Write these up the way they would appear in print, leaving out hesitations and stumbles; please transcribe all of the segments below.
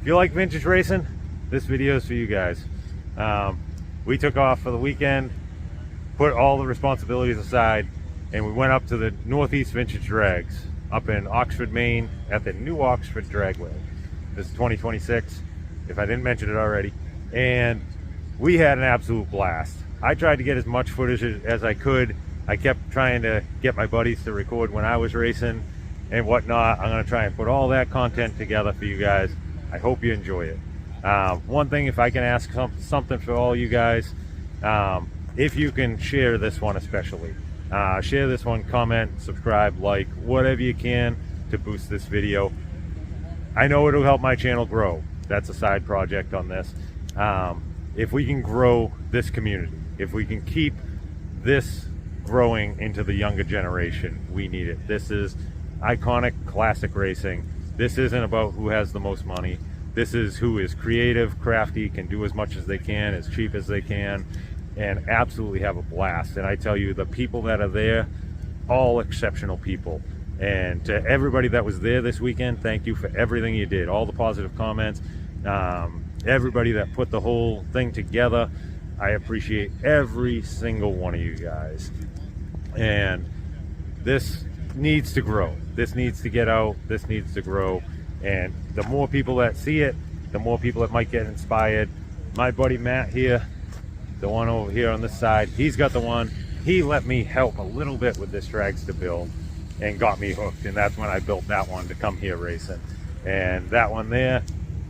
if you like vintage racing, this video is for you guys. We took off for the weekend, put all the responsibilities aside, and we went up to the Northeast Vintage Drags up in Oxford, Maine at the new Oxford Dragway. This is 2026, if I didn't mention it already. And we had an absolute blast. I tried to get as much footage as I could. I kept trying to get my buddies to record when I was racing and whatnot. I'm gonna try and put all that content together for you guys. I hope you enjoy it. One thing, if I can ask something for all you guys, if you can share this one especially. Share this one, comment, subscribe, like, whatever you can to boost this video. I know it'll help my channel grow. That's a side project on this. If we can grow this community, if we can keep this growing into the younger generation, we need it. This is iconic classic racing. This isn't about who has the most money. This is who is creative, crafty, can do as much as they can, as cheap as they can, and absolutely have a blast. And I tell you, the people that are there, all exceptional people. And to everybody that was there this weekend, thank you for everything you did, all the positive comments, everybody that put the whole thing together. I appreciate every single one of you guys. And this needs to grow. This needs to get out. This needs to grow. And the more people that see it, the more people that might get inspired. My buddy Matt here, the one over here on this side, he's got the one. He let me help a little bit with this dragster build and got me hooked. And that's when I built that one to come here racing. And that one there,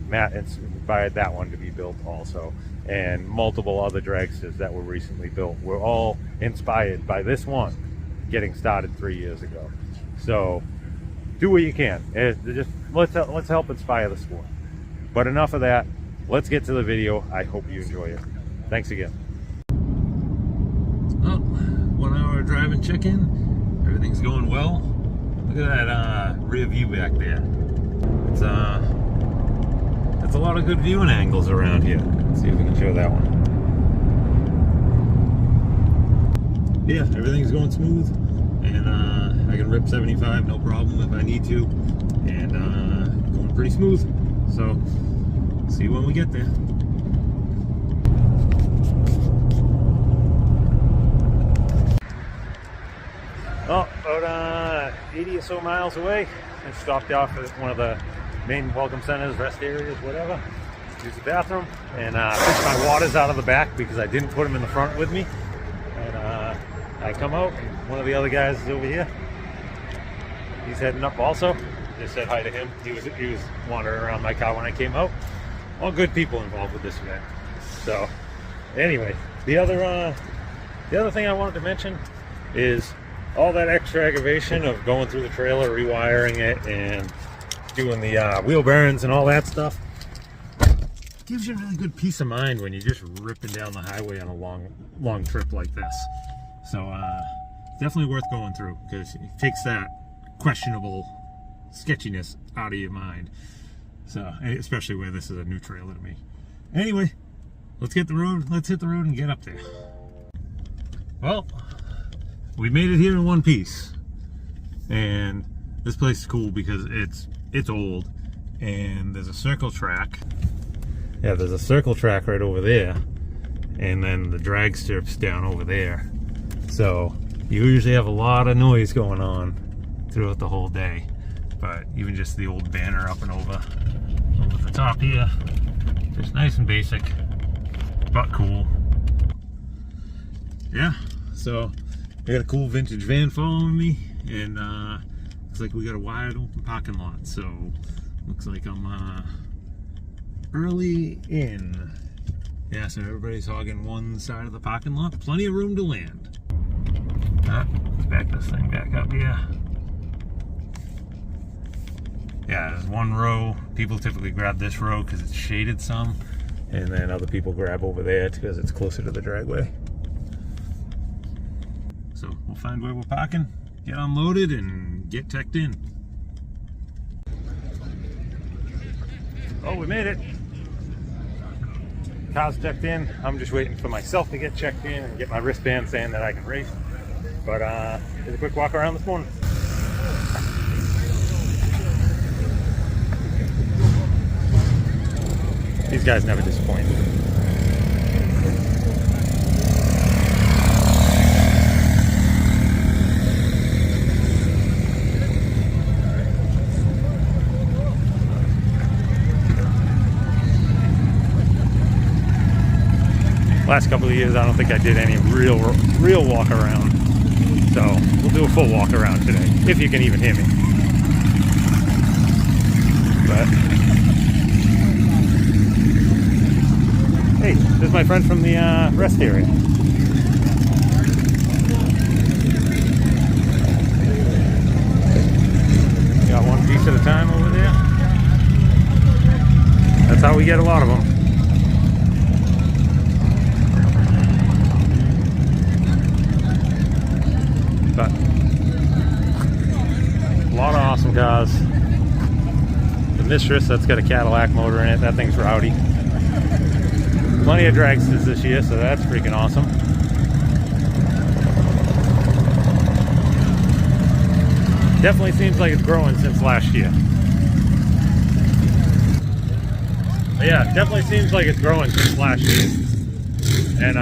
Matt inspired that one to be built also. And multiple other dragsters that were recently built were all inspired by this one getting started 3 years ago. So do what you can. Just let's help inspire the sport. But enough of that. Let's get to the video. I hope you enjoy it. Thanks again. Oh, 1 hour driving check-in. Everything's going well. Look at that rear view back there. It's a lot of good viewing angles around here. Let's see if we can show that one. Yeah, everything's going smooth, and I can rip 75 no problem if I need to, and going pretty smooth. So, see when we get there. Oh, about 80 or so miles away, and stopped off at one of the main welcome centers, rest areas, whatever. Use the bathroom, and fish my waters out of the back because I didn't put them in the front with me. And I come out, and one of the other guys is over here. He's heading up also. Just said hi to him. He was wandering around my car when I came out. All good people involved with this event. So anyway, the other thing I wanted to mention is all that extra aggravation of going through the trailer, rewiring it, and doing the wheel bearings and all that stuff gives you a really good peace of mind when you're just ripping down the highway on a long trip like this. So definitely worth going through, because it takes that questionable sketchiness out of your mind. So especially where this is a new trailer to me. Anyway, let's hit the road and get up there. Well, we made it here in one piece, and this place is cool because it's old, and there's a circle track. Yeah, there's a circle track right over there, and then the drag strip's down over there. So you usually have a lot of noise going on throughout the whole day, but even just the old banner up and over the top here, just nice and basic, but cool. Yeah, so I got a cool vintage van following me, and looks like we got a wide open parking lot, so looks like I'm early in. Yeah, so everybody's hogging one side of the parking lot. Plenty of room to land. Let's back this thing back up here. Yeah, there's one row. People typically grab this row because it's shaded some, and then other people grab over there because it's closer to the dragway. So we'll find where we're parking, get unloaded, and get teched in. Oh, we made it. Car's checked in. I'm just waiting for myself to get checked in and get my wristband saying that I can race. But did a quick walk around this morning. guy's never disappointed. Last couple of years, I don't think I did any real walk around. So we'll do a full walk around today, if you can even hear me. But hey, this is my friend from the rest area. Got one piece at a time over there. That's how we get a lot of them. But a lot of awesome cars. The Mistress, that's got a Cadillac motor in it. That thing's rowdy. Plenty of dragsters this year, so that's freaking awesome. Definitely seems like it's growing since last year. But yeah, definitely seems like it's growing since last year. And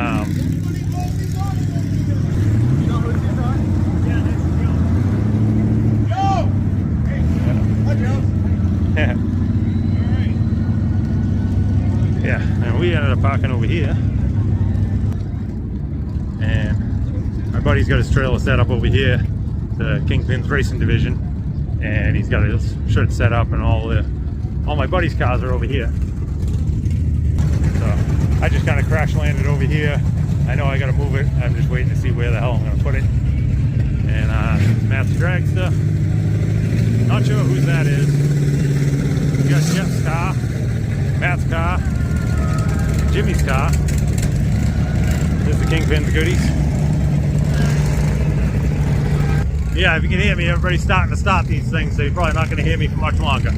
yeah, and we ended up parking over here, and my buddy's got his trailer set up over here, the Kingpin's racing division, and he's got his shirt set up, and all my buddy's cars are over here. So I just kind of crash landed over here. I know I got to move it. I'm just waiting to see where the hell I'm going to put it. And Matt's dragster. Not sure whose that is. We got Jeff's car, Matt's car, Jimmy's car. There's the Kingpin's goodies. Yeah, if you can hear me, everybody's starting to start these things, so you're probably not going to hear me for much longer.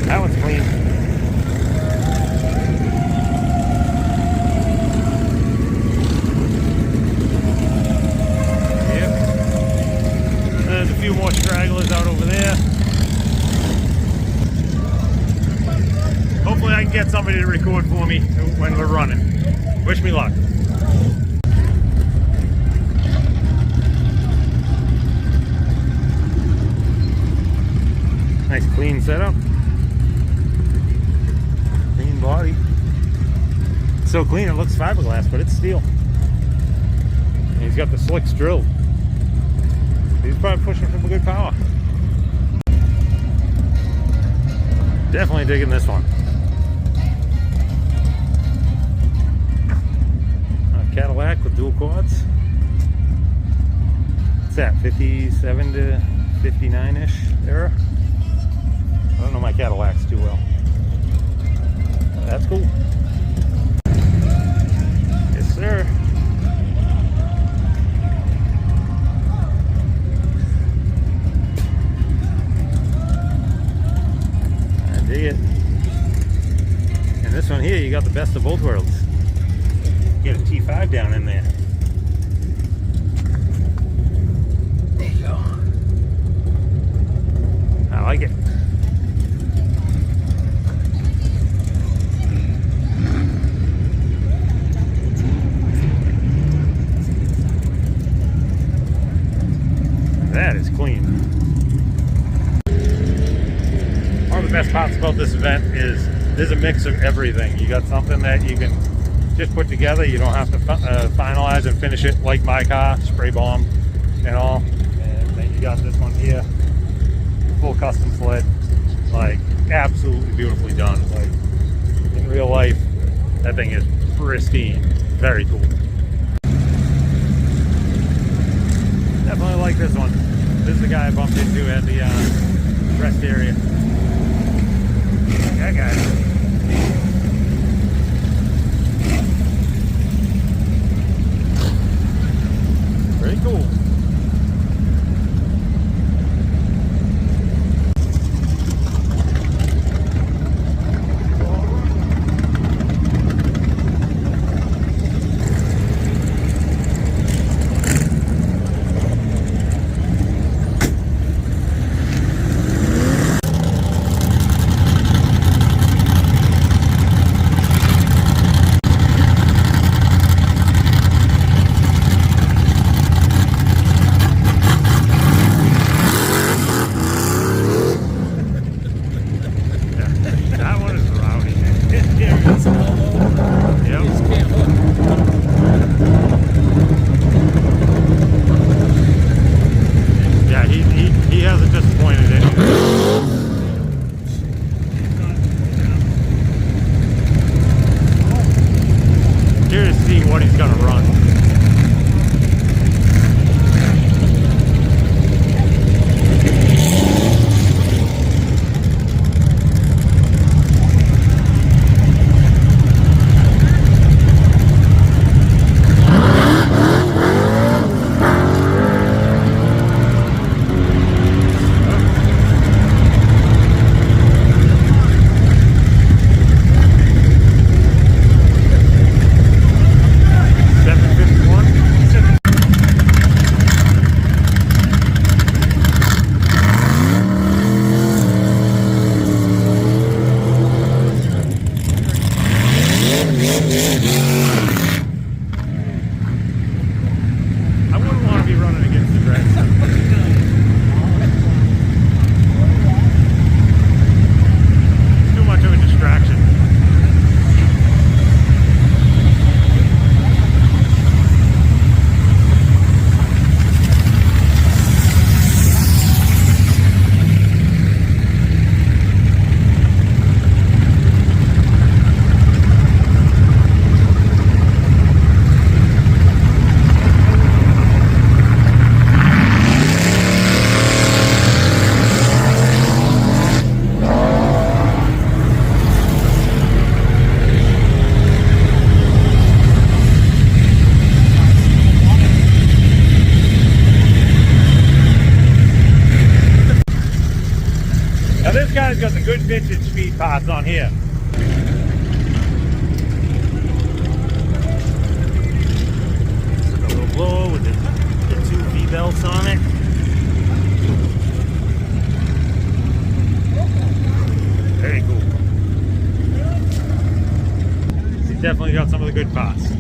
That one's clean. There's a few more stragglers out over there. Hopefully I can get somebody to record for me when we're running. Wish me luck. Nice clean setup. Clean body. It's so clean it looks fiberglass, but it's steel. And he's got the slicks drilled. He's probably pushing from a good power. Definitely digging this one. Cadillac with dual quads. What's that, 57 to 59-ish era? I don't know my Cadillacs too well. That's cool. Yes, sir. I dig it. And this one here, you got the best of both worlds. Get a T5 down in there. There you go. I like it. That is clean. One of the best parts about this event is there's a mix of everything. You got something that you can just put together. You don't have to finalize and finish it like my car, spray bomb and all. And then you got this one here, full custom sled, like absolutely beautifully done. Like in real life, that thing is pristine. Very cool. Definitely like this one. This is the guy I bumped into at the rest area. That guy. Very cool. guy's got the good vintage speed parts on here. So the little blower with the two V-belts on it. Very cool. He's definitely got some of the good parts.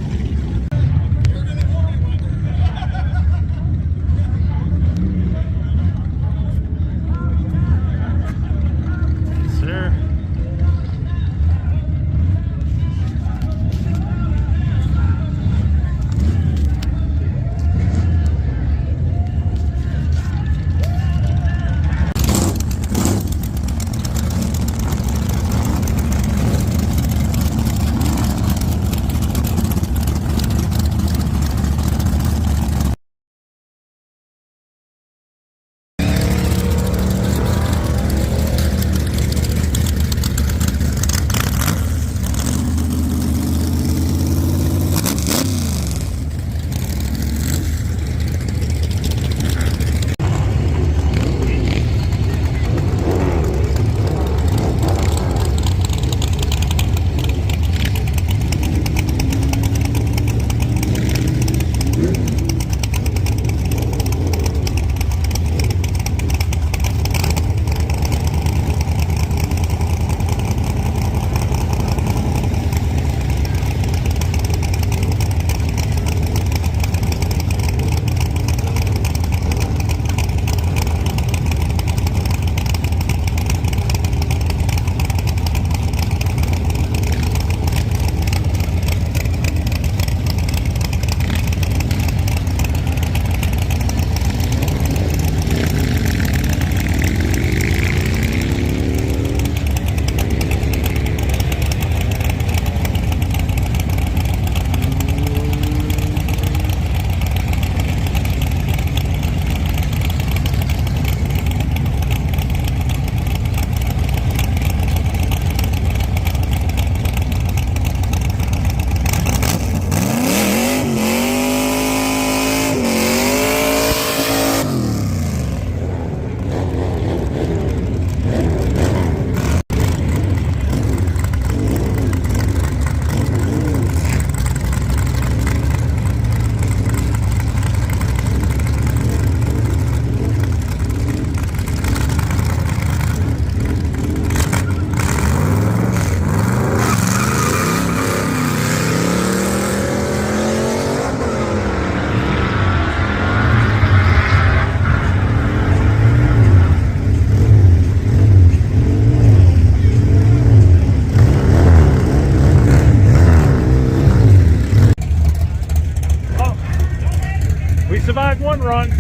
Survived one run,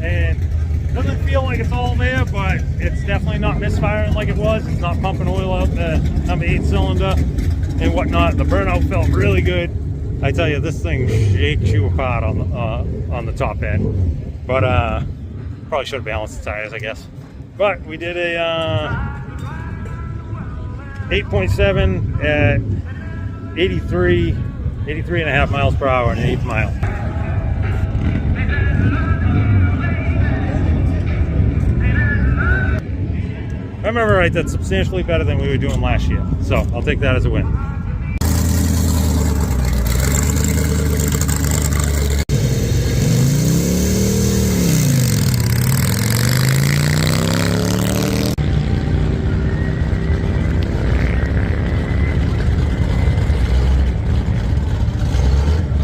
and it doesn't feel like it's all there, but it's definitely not misfiring like it was. It's not pumping oil out the number 8 cylinder and whatnot. The burnout felt really good. I tell you, this thing shakes you apart on the top end. But probably should have balanced the tires, I guess. But we did a 8.7 at 83 and a half miles per hour in an 8th mile. If I remember right, that's substantially better than we were doing last year. So I'll take that as a win.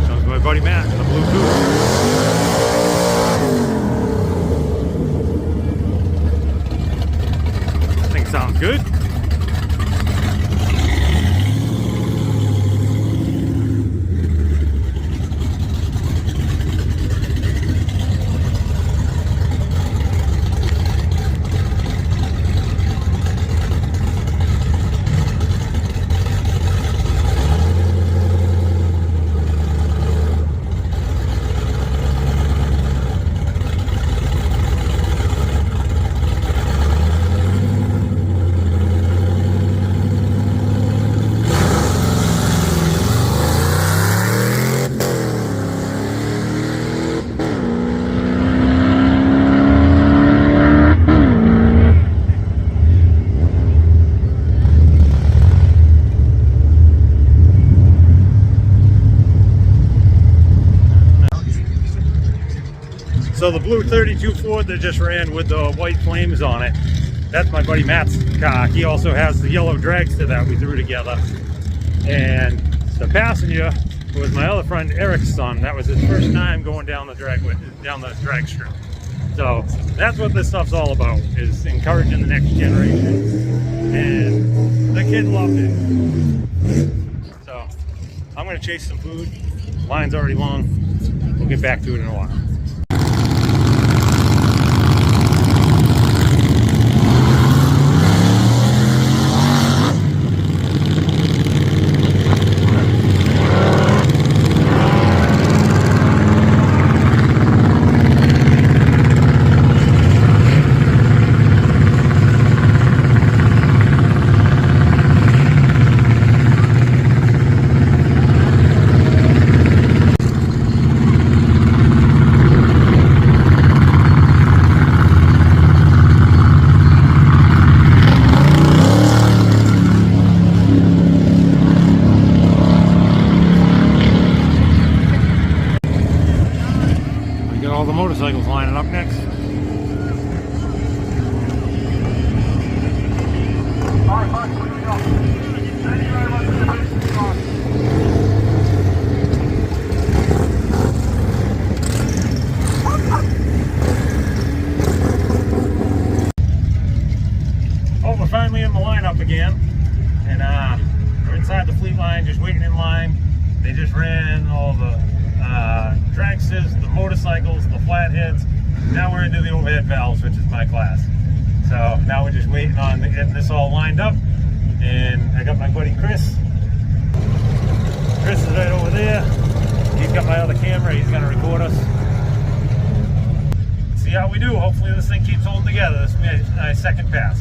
Comes my buddy Matt in the blue coupe. Sounds good. So the blue 32 Ford that just ran with the white flames on it, that's my buddy Matt's car. He also has the yellow dragster that we threw together. And the passenger was my other friend Eric's son. That was his first time going down the drag strip. So that's what this stuff's all about, is encouraging the next generation. And the kid loved it. So I'm gonna chase some food. Line's already long. We'll get back to it in a while. All the motorcycles lining up next. Oh, we're finally in the lineup again, and we're inside the Fleetline, just waiting in line. They just ran all the dragsters, the motorcycles, the flatheads. Now we're into the overhead valves, which is my class. So now we're just waiting on getting this all lined up. And I got my buddy Chris. Chris is right over there. He's got my other camera. He's going to record us. See how we do. Hopefully this thing keeps holding together. This will be my second pass.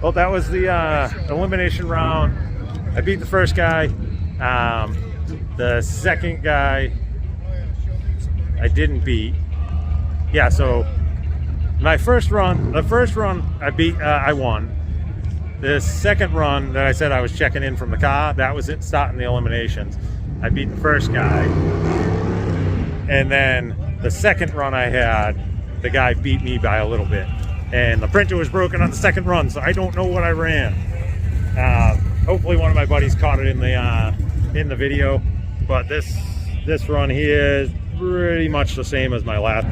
Well, that was the elimination round. I beat the first guy. The second guy I didn't beat. Yeah, so my first run, I beat, I won. The second run that I said I was checking in from the car, that was it starting the eliminations. I beat the first guy. And then the second run I had, the guy beat me by a little bit. And the printer was broken on the second run, so I don't know what I ran. Hopefully one of my buddies caught it in the video. But this run here is pretty much the same as my last.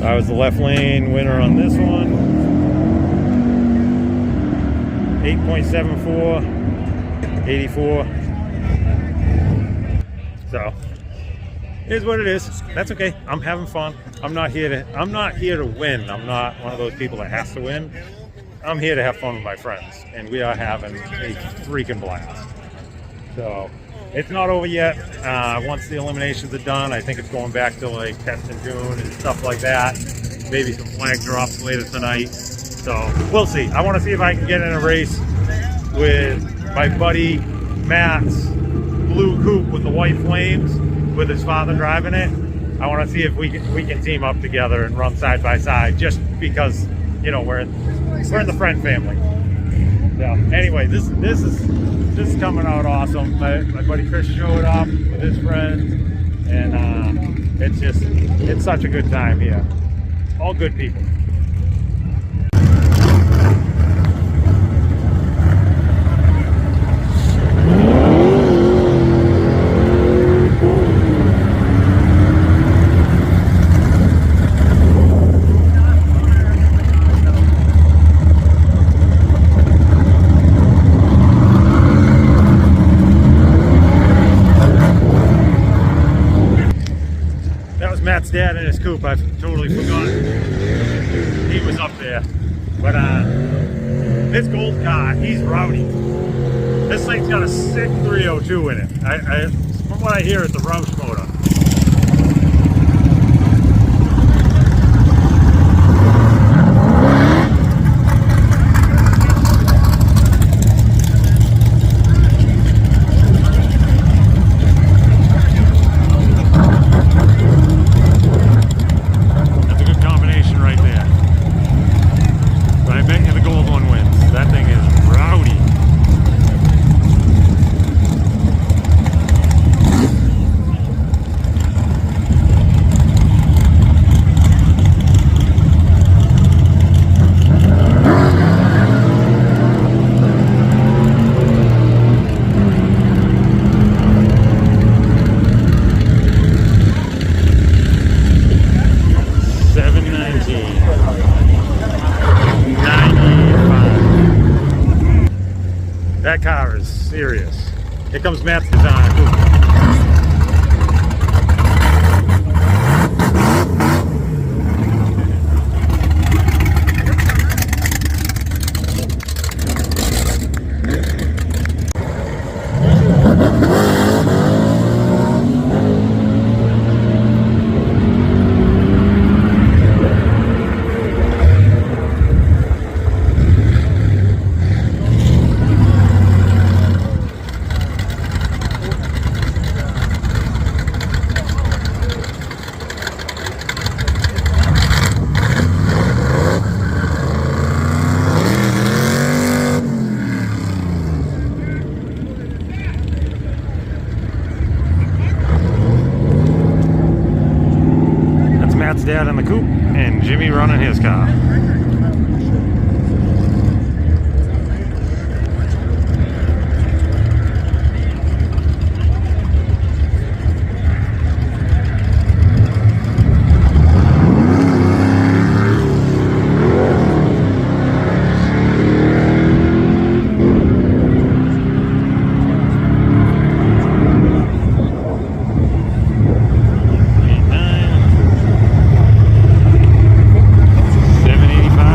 I was the left lane winner on this one. 8.74, 84. So It is what it is. That's okay. I'm having fun. I'm not here to win. I'm not one of those people that has to win. I'm here to have fun with my friends, and we are having a freaking blast. So it's not over yet. Once the eliminations are done, I think it's going back to like test in June and stuff like that. Maybe some flag drops later tonight. So we'll see. I want to see if I can get in a race with my buddy Matt's blue coupe with the white flames, with his father driving it. I want to see if we can team up together and run side by side, just because, you know, we're in the friend family. So anyway, this is coming out awesome. My buddy Chris showed up with his friends, and it's such a good time here. All good people. Matt's dad in his coupe. I've totally forgotten he was up there. But this gold car, he's rowdy. This thing's got a sick 302 in it. From what I hear, it's a Roush motor. That car is serious. Here comes Matt's design. Matt's dad in the coupe and Jimmy running his car. $785.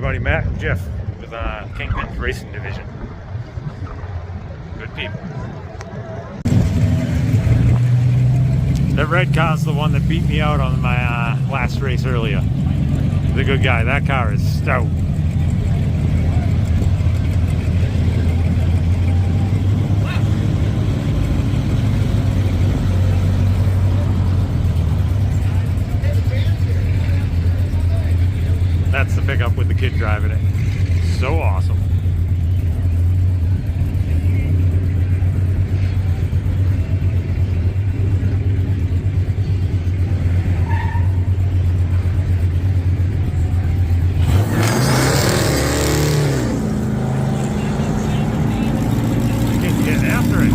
buddy Matt and Jeff with Kingpin's Racing Division. Good people. That red car's the one that beat me out on my last race earlier. He's a good guy. That car is stout. That's the pickup with the kid driving it. So awesome. Getting after it.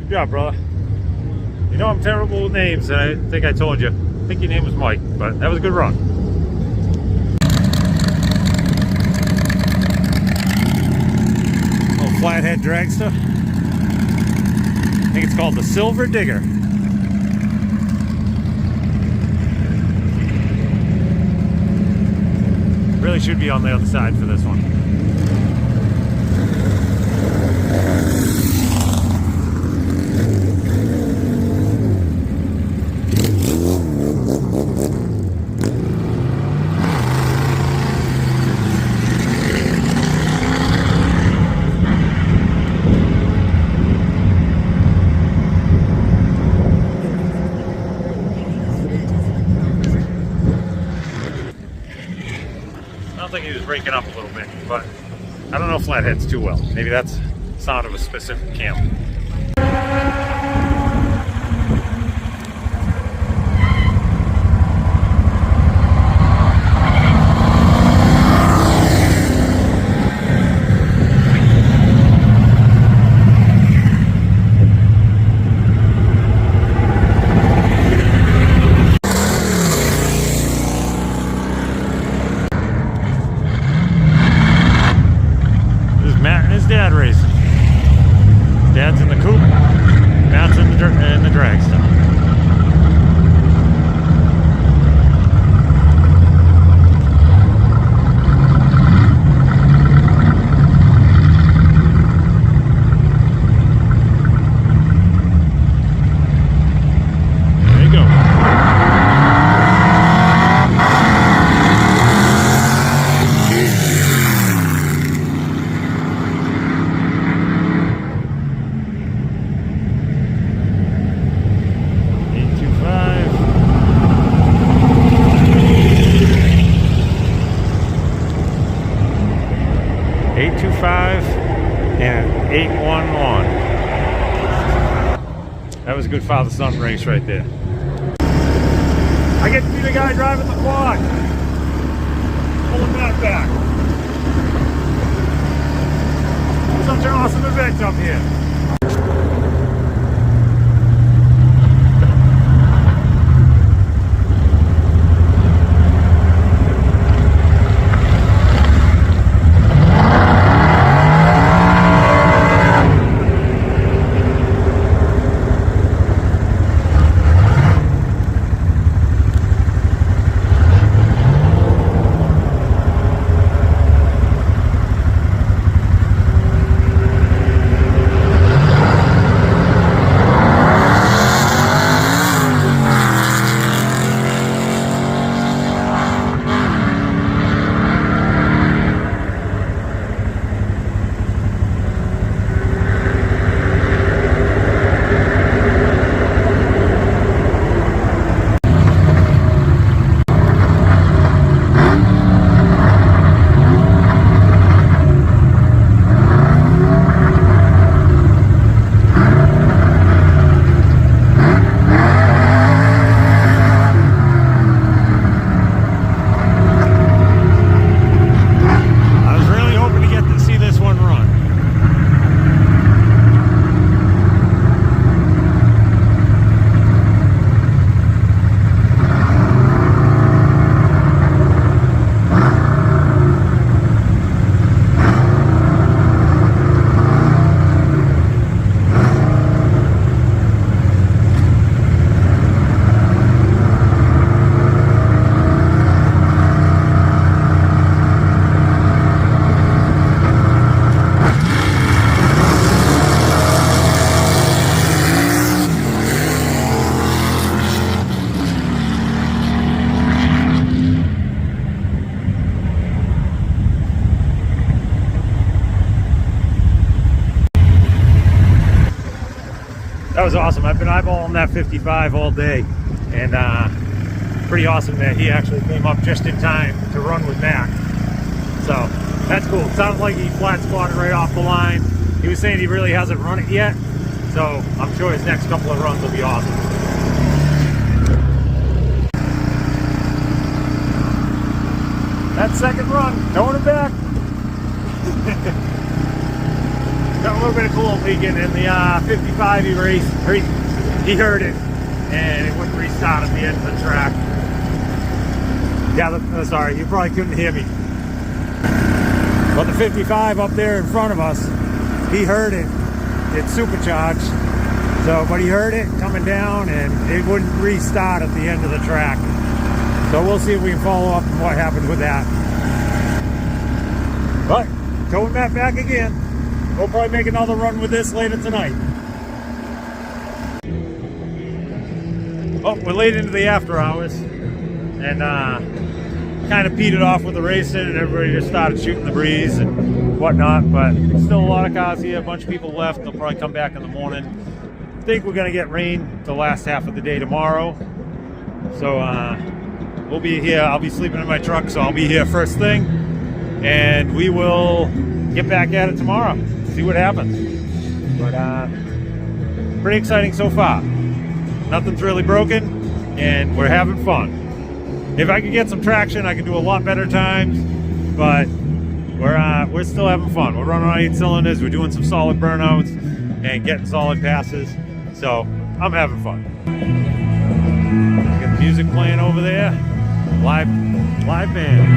Good job, brother. You know I'm terrible with names, and I think I told you. I think your name was Mike, but that was a good run. Little flathead dragster. I think it's called the Silver Digger. Really should be on the other side for this one. I don't think he was breaking up a little bit, but I don't know flatheads too well. Maybe that's the sound of a specific camp. Dad racing. Dad's in the coupe, Matt's in the drag style. There you go. 825 and 811. That was a good father-son race right there. I get to be the guy driving the quad. Pulling that back. Such an awesome event up here. was awesome. I've been eyeballing that 55 all day, and pretty awesome that he actually came up just in time to run with Mac. So that's cool. Sounds like he flat spotted right off the line. He was saying he really hasn't run it yet, so I'm sure his next couple of runs will be awesome. That second run, towing it back. Got a little bit of cool leaking in the 55 he raced. He heard it, and it wouldn't restart at the end of the track. Yeah, sorry, you probably couldn't hear me. But the 55 up there in front of us, he heard it. It's supercharged. So, but he heard it coming down, and it wouldn't restart at the end of the track. So we'll see if we can follow up on what happened with that. But towing that back again. We'll probably make another run with this later tonight. Oh, we're late into the after hours, and kind of petered off with the racing, and everybody just started shooting the breeze and whatnot. But still a lot of cars here. A bunch of people left. They'll probably come back in the morning. I think we're gonna get rain the last half of the day tomorrow. So we'll be here. I'll be sleeping in my truck, so I'll be here first thing, and we will get back at it tomorrow. See what happens. But pretty exciting so far. Nothing's really broken, and we're having fun. If I could get some traction, I could do a lot better times, but we're still having fun. We're running on 8 cylinders. We're doing some solid burnouts and getting solid passes. So I'm having fun. Got the music playing over there. Live band.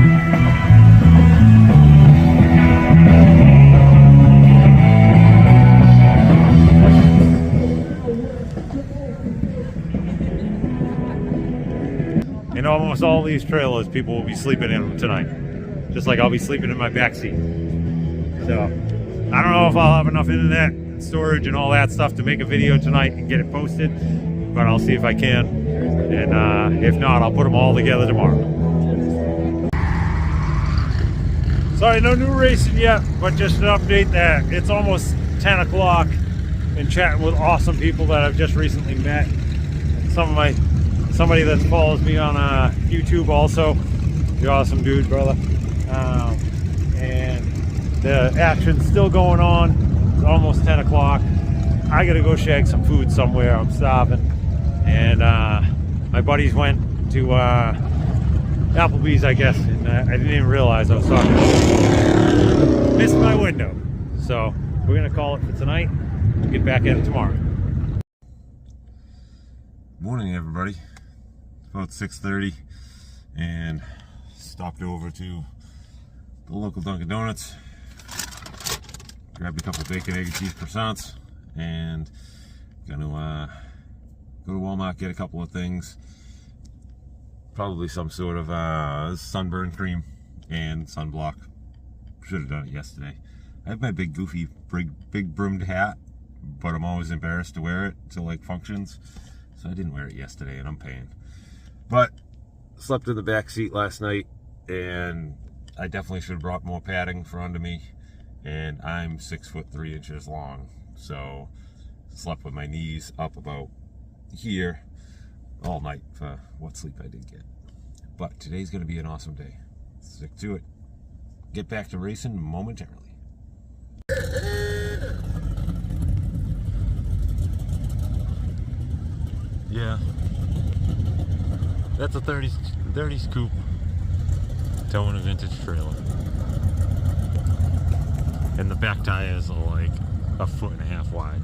In almost all these trailers, people will be sleeping in them tonight. Just like I'll be sleeping in my back seat. So, I don't know if I'll have enough internet and storage and all that stuff to make a video tonight and get it posted, but I'll see if I can. And if not, I'll put them all together tomorrow. Sorry, no new racing yet, but just an update that it's almost 10 o'clock and chatting with awesome people that I've just recently met. Somebody that follows me on YouTube also. You're awesome dude, brother. And the action's still going on. It's almost 10 o'clock. I gotta go shag some food somewhere. I'm starving. And my buddies went to Applebee's, I guess, and I didn't even realize I was talking. Missed my window. So we're gonna call it for tonight. We'll get back at it tomorrow. Morning, everybody. About 6:30, and stopped over to the local Dunkin' Donuts, grabbed a couple bacon, egg, and cheese croissants, and gonna go to Walmart, get a couple of things, probably some sort of sunburn cream and sunblock. Should have done it yesterday. I have my big goofy big brimmed hat, but I'm always embarrassed to wear it to like functions, so I didn't wear it yesterday, and I'm paying. But slept in the back seat last night, and I definitely should have brought more padding for under me, and I'm 6'3" long, so slept with my knees up about here all night for what sleep I did get. But today's going to be an awesome day. Stick to it. Get back to racing momentarily. Yeah. That's a 30s coupe towing a vintage trailer. And the back tires are like 1.5 feet wide.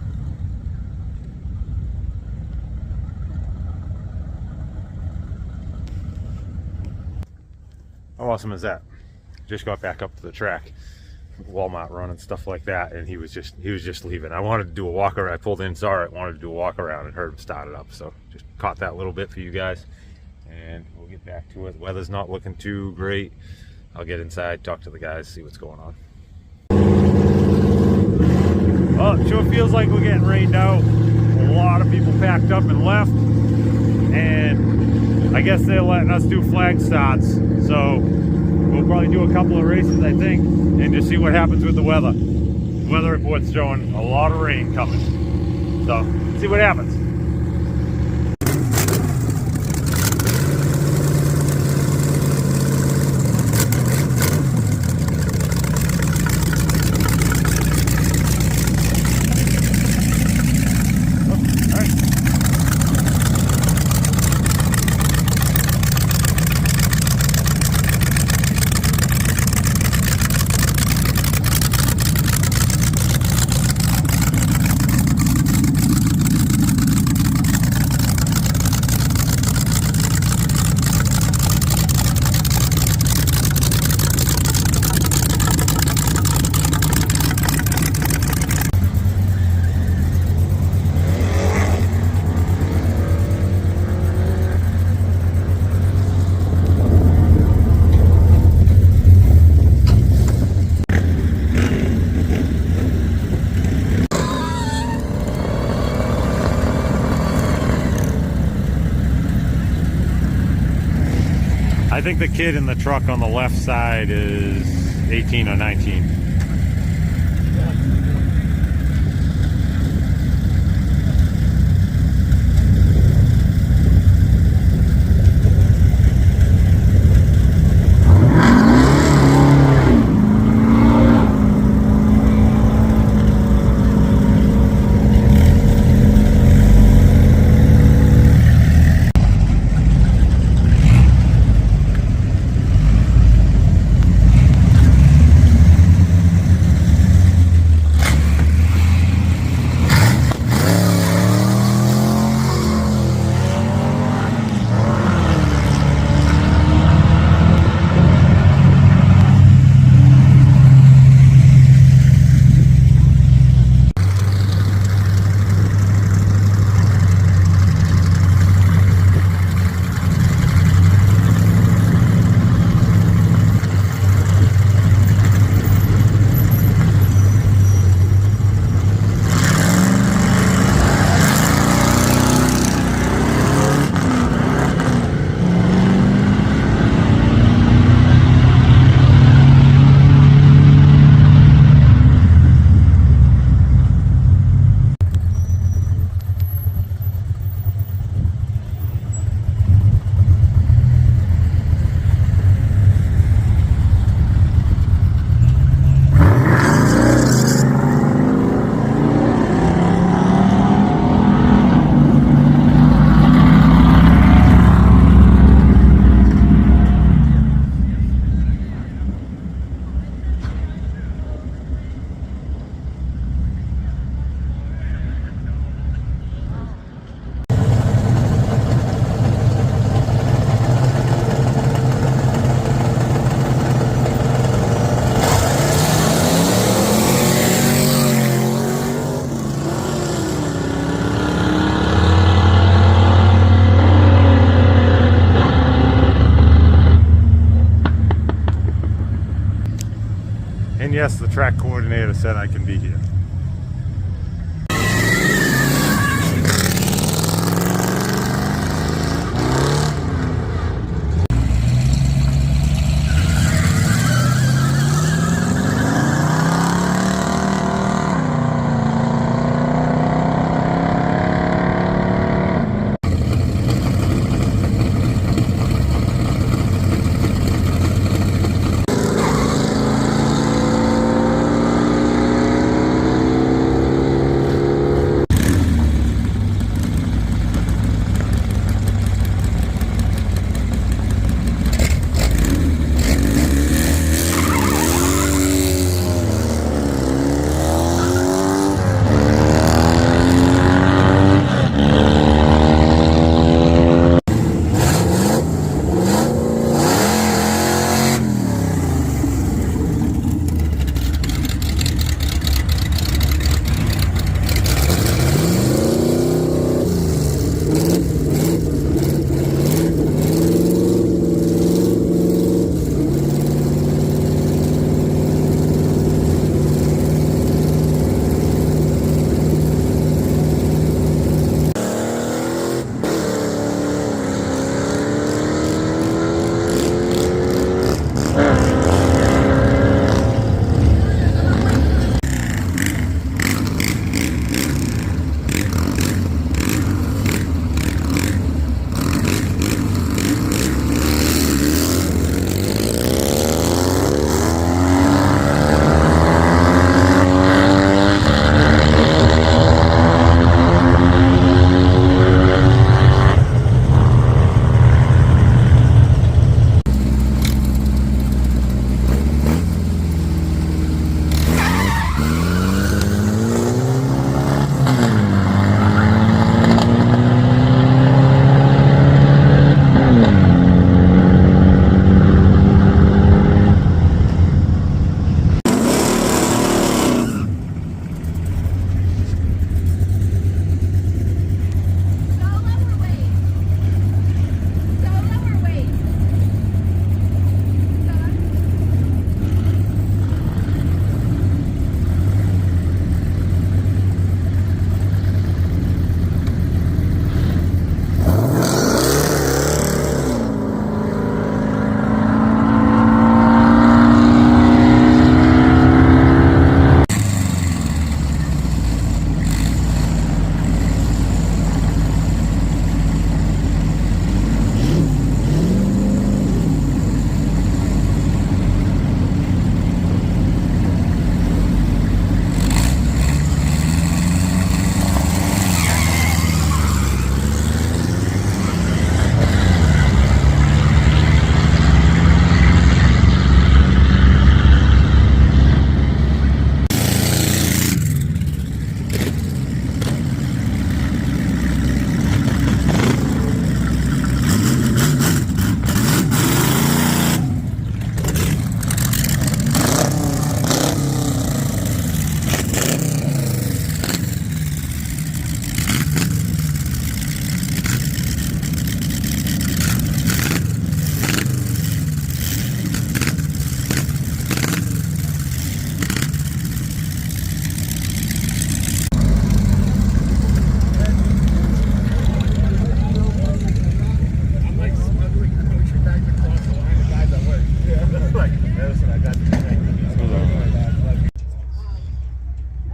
How awesome is that? Just got back up to the track, Walmart run and stuff like that, and he was just leaving. I wanted to do a walk around. I pulled in, saw it, wanted to do a walk around, and heard him start it up. So just caught that little bit for you guys, and we'll get back to it. Weather's not looking too great. I'll get inside, talk to the guys, see what's going on. Well, it sure feels like we're getting rained out. A lot of people packed up and left, and I guess they're letting us do flag starts. So we'll probably do a couple of races, I think, and just see what happens with the weather. The weather report's showing a lot of rain coming. So, see what happens. I think the kid in the truck on the left side is 18 or 19. And yes, the track coordinator said I can be here.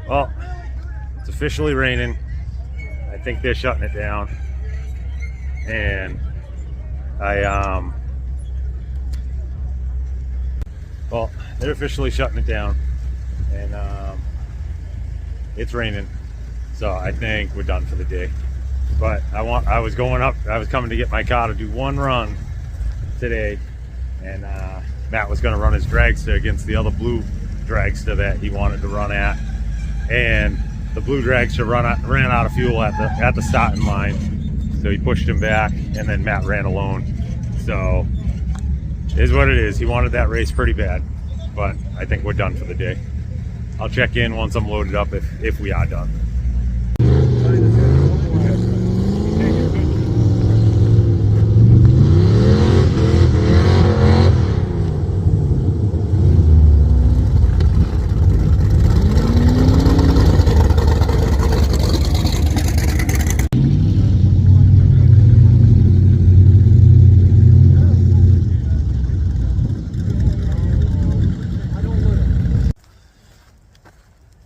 Well, it's officially raining. I think they're shutting it down. And well, they're officially shutting it down. And it's raining. So I think we're done for the day. But I was coming to get my car to do one run today. And Matt was gonna run his dragster against the other blue dragster that he wanted to run at. And the blue dragster ran out of fuel at the starting line, so he pushed him back, and then Matt ran alone. So it is what it is. He wanted that race pretty bad, but I think we're done for the day. I'll check in once I'm loaded up if we are done.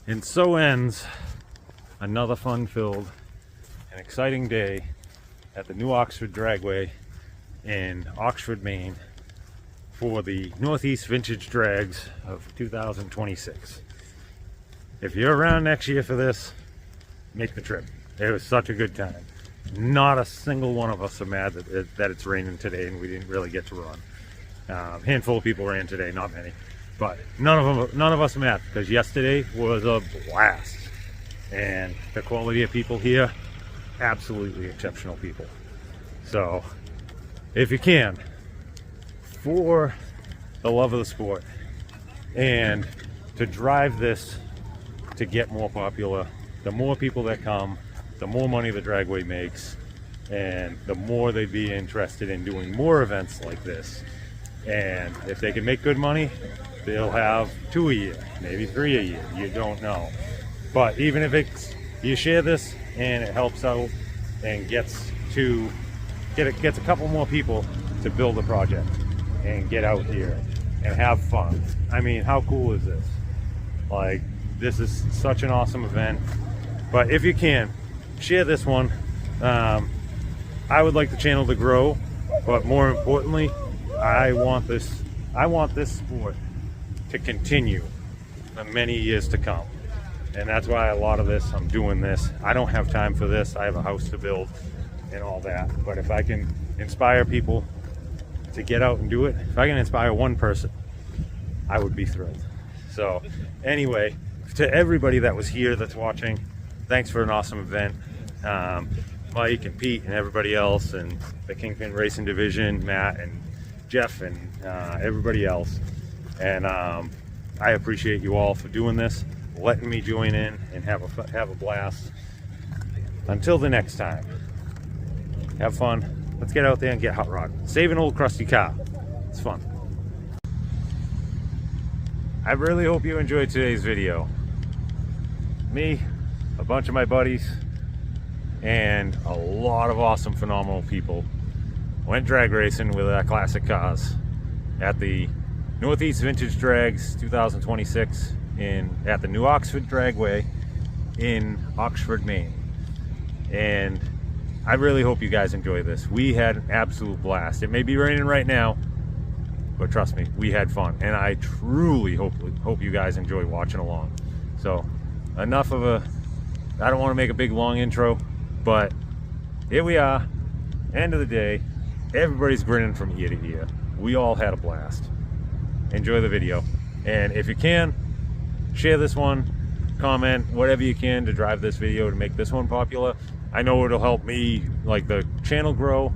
And so ends another fun-filled and exciting day at the New Oxford Dragway in Oxford, Maine for the Northeast Vintage Drags of 2026. If you're around next year for this, make the trip. It was such a good time. Not a single one of us are mad that it's raining today and we didn't really get to run. A handful of people ran today, not many. But none of us are mad, because yesterday was a blast. And the quality of people here, absolutely exceptional people. So, if you can, for the love of the sport, and to drive this to get more popular, the more people that come, the more money the Dragway makes, and the more they'd be interested in doing more events like this. And if they can make good money, they'll have 2 a year, maybe 3 a year, you don't know. But even if you share this and it helps out and gets a couple more people to build a project and get out here and have fun. I mean, how cool is this? Like, this is such an awesome event. But if you can, share this one. I would like the channel to grow, but more importantly, I want this sport to continue for many years to come. And that's why a lot of this, I'm doing this. I don't have time for this. I have a house to build and all that. But if I can inspire people to get out and do it, if I can inspire one person, I would be thrilled. So anyway, to everybody that was here that's watching, thanks for an awesome event. Mike and Pete and everybody else, and the Kingpin Racing Division, Matt and Jeff and everybody else. And I appreciate you all for doing this, letting me join in and have a blast. Until the next time, have fun. Let's get out there and get hot rod. Save an old crusty car. It's fun. I really hope you enjoyed today's video. Me, a bunch of my buddies, and a lot of awesome, phenomenal people went drag racing with our classic cars at the Northeast Vintage Drags 2026 at the New Oxford Dragway in Oxford, Maine. And I really hope you guys enjoy this. We had an absolute blast. It may be raining right now, but trust me, we had fun. And I truly hope you guys enjoy watching along. So enough of I don't want to make a big long intro, but here we are, end of the day. Everybody's grinning from ear to ear. We all had a blast. Enjoy the video. And if you can, share this one, comment, whatever you can to drive this video to make this one popular. I know it'll help me, like, the channel grow.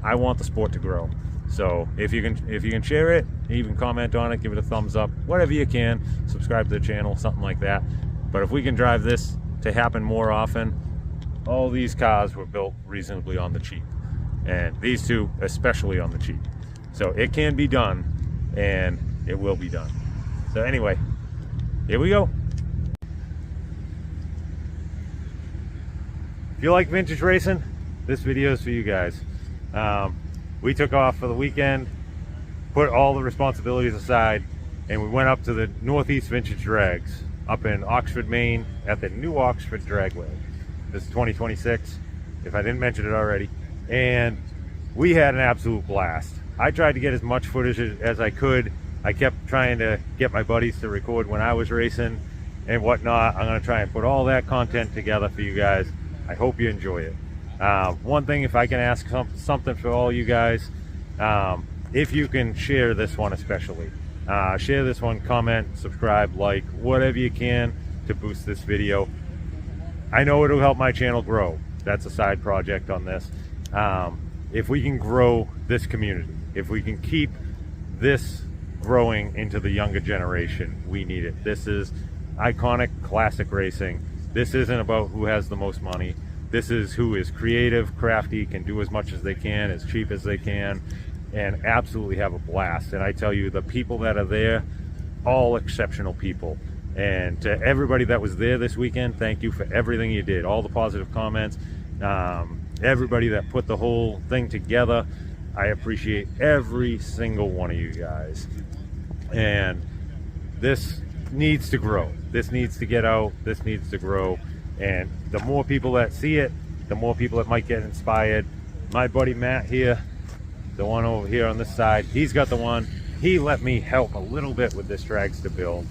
I want the sport to grow. So if you can share it, even comment on it, give it a thumbs up, whatever you can, subscribe to the channel, something like that. But if we can drive this to happen more often, all these cars were built reasonably on the cheap. And these two especially on the cheap. So it can be done, and it will be done. So anyway, here we go. If you like vintage racing, this video is for you guys. We took off for the weekend, put all the responsibilities aside, and we went up to the Northeast Vintage Drags up in Oxford, Maine at the New Oxford Dragway. This is 2026, if I didn't mention it already. And we had an absolute blast. I tried to get as much footage as I could. I kept trying to get my buddies to record when I was racing and whatnot. I'm gonna try and put all that content together for you guys. I hope you enjoy it. One thing, if I can ask something for all you guys, if you can share this one especially. Share this one, comment, subscribe, like, whatever you can to boost this video. I know it'll help my channel grow. That's a side project on this. If we can grow this community, if we can keep this growing into the younger generation, we need it. This is iconic classic racing. This isn't about who has the most money. This is who is creative, crafty, can do as much as they can, as cheap as they can, and absolutely have a blast. And I tell you, the people that are there, all exceptional people. And to everybody that was there this weekend, thank you for everything you did, all the positive comments, everybody that put the whole thing together. I appreciate every single one of you guys. And this needs to grow. This needs to get out. This needs to grow. And the more people that see it, the more people that might get inspired. My buddy Matt here, the one over here on this side, he's got the one. He let me help a little bit with this dragster build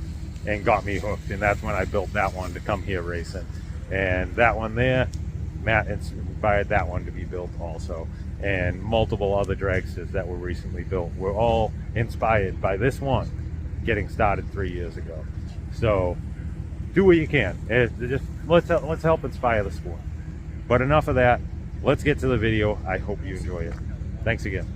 and got me hooked. And that's when I built that one to come here racing. And that one there, Matt inspired that one to be built also. And multiple other dragsters that were recently built were all inspired by this one getting started 3 years ago. So do what you can. Just let's help inspire the sport. But enough of that. Let's get to the video. I hope you enjoy it. Thanks again.